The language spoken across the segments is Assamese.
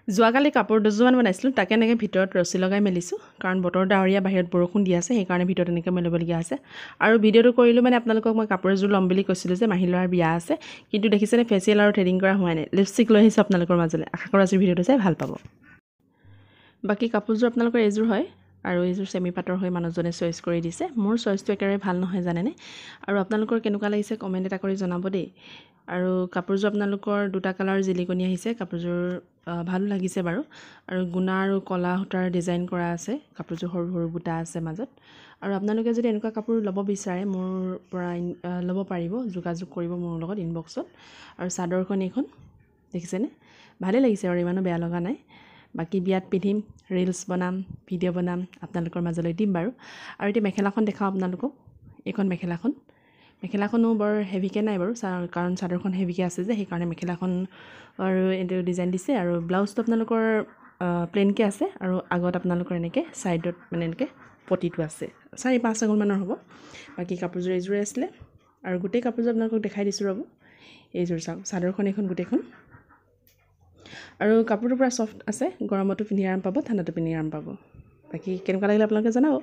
যোৱাকালি কাপোৰ দুযোৰমান বনাইছিলোঁ তাকে এনেকৈ ভিতৰত ৰছী লগাই মেলিছোঁ কাৰণ বতৰ ডাৱৰীয়া বাহিৰত বৰষুণ দি আছে সেইকাৰণে ভিতৰত এনেকৈ মেলিবলগীয়া হৈছে আৰু ভিডিঅ'টো কৰিলোঁ মানে আপোনালোকক মই কাপোৰ এযোৰ ল'ম বুলি কৈছিলোঁ যে মাহী ল'ৰাৰ বিয়া আছে কিন্তু দেখিছেনে ফেচিয়েল আৰু থ্ৰেডিং কৰা হোৱাই নাই লিপষ্টিক লৈ আহিছোঁ আপোনালোকৰ মাজলৈ আশা কৰোঁ আজিৰ ভিডিঅ'টো চাই ভাল পাব বাকী কাপোৰযোৰ আপোনালোকৰ এইযোৰ হয় আৰু এইযোৰ চেমি পাটৰ হৈ মানুহজনে চইচ কৰি দিছে মোৰ চইচটো একেবাৰে ভাল নহয় জানেনে আৰু আপোনালোকৰ কেনেকুৱা লাগিছে কমেণ্ট এটা কৰি জনাব দেই আৰু কাপোৰযোৰ আপোনালোকৰ দুটা কালাৰ জিলিকনি আহিছে কাপোৰযোৰ ভালো লাগিছে বাৰু আৰু গুণা আৰু কলা সূতাৰ ডিজাইন কৰা আছে কাপোৰযোৰ সৰু সৰু বুটা আছে মাজত আৰু আপোনালোকে যদি এনেকুৱা কাপোৰ ল'ব বিচাৰে মোৰ পৰা ল'ব পাৰিব যোগাযোগ কৰিব মোৰ লগত ইনবক্সত আৰু চাদৰখন এইখন দেখিছেনে ভালেই লাগিছে আৰু ইমানো বেয়া লগা নাই বাকী বিয়াত পিন্ধিম ৰিলছ বনাম ভিডিঅ' বনাম আপোনালোকৰ মাজলৈ দিম বাৰু আৰু এতিয়া মেখেলাখন দেখাওঁ আপোনালোকক এইখন মেখেলাখনো বৰ হেভিকৈ নাই বাৰু কাৰণ চাদৰখন হেভিকৈ আছে যে সেইকাৰণে মেখেলাখন আৰু এইটো ডিজাইন দিছে আৰু ব্লাউজটো আপোনালোকৰ প্লেনকৈ আছে আৰু আগত আপোনালোকৰ এনেকৈ ছাইডত মানে এনেকৈ পটিটো আছে 4-5 আঙুলমানৰ হ'ব বাকী কাপোৰযোৰ এইযোৰে আছিলে আৰু গোটেই কাপোৰযোৰ আপোনালোকক দেখাই দিছোঁ ৰ'ব এইযোৰ চাওক চাদৰখন এইখন গোটেইখন আৰু কাপোৰটো পুৰা ছফ্ট আছে গৰমতো পিন্ধি আৰাম পাব ঠাণ্ডাতো পিন্ধি আৰাম পাব বাকী কেনেকুৱা লাগিলে আপোনালোকে জনাব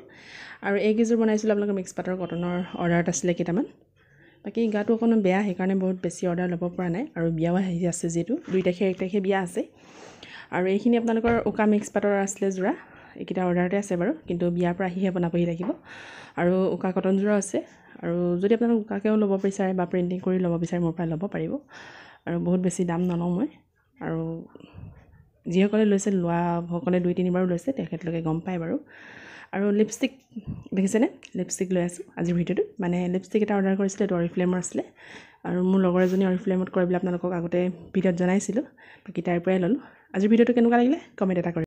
আৰু এইকেইযোৰ বনাইছিলোঁ আপোনালোকৰ মিক্স পাটৰ কটনৰ অৰ্ডাৰত আছিলে কেইটামান বাকী গাটো অকণমান বেয়া সেইকাৰণে বহুত বেছি অৰ্ডাৰ ল'ব পৰা নাই আৰু বিয়াও আহি আছে যিহেতু 2 তাৰিখে 1 তাৰিখে বিয়া আছে আৰু এইখিনি আপোনালোকৰ উকা মিক্স পাটৰ আছিলে যোৰা এইকেইটা অৰ্ডাৰতে আছে বাৰু কিন্তু বিয়াৰ পৰা আহিহে বনাবহি লাগিব আৰু উকা কটন যোৰা আছে আৰু যদি আপোনালোক উকাকেও ল'ব বিচাৰে বা প্ৰিণ্টিং কৰি ল'ব বিচাৰে মোৰ পৰা ল'ব পাৰিব আৰু বহুত বেছি দাম নলওঁ মই আৰু যিসকলে লৈছে লোৱাসকলে 2-3 বাৰো লৈছে তেখেতলোকে গম পায় বাৰু আৰু লিপষ্টিক দেখিছেনে লিপষ্টিক লৈ আছোঁ আজিৰ ভিডিঅ'টো মানে লিপষ্টিক এটা অৰ্ডাৰ কৰিছিলে এইটো অৰিফ্লেমৰ আছিলে আৰু মোৰ লগৰ এজনী অৰিফ্লেমত কৰে বুলি আপোনালোকক আগতে ভিডিঅ'ত জনাইছিলোঁ বাকী তাইৰ পৰাই ল'লোঁ আজিৰ ভিডিঅ'টো কেনেকুৱা লাগিলে কমেণ্ট এটা কৰিব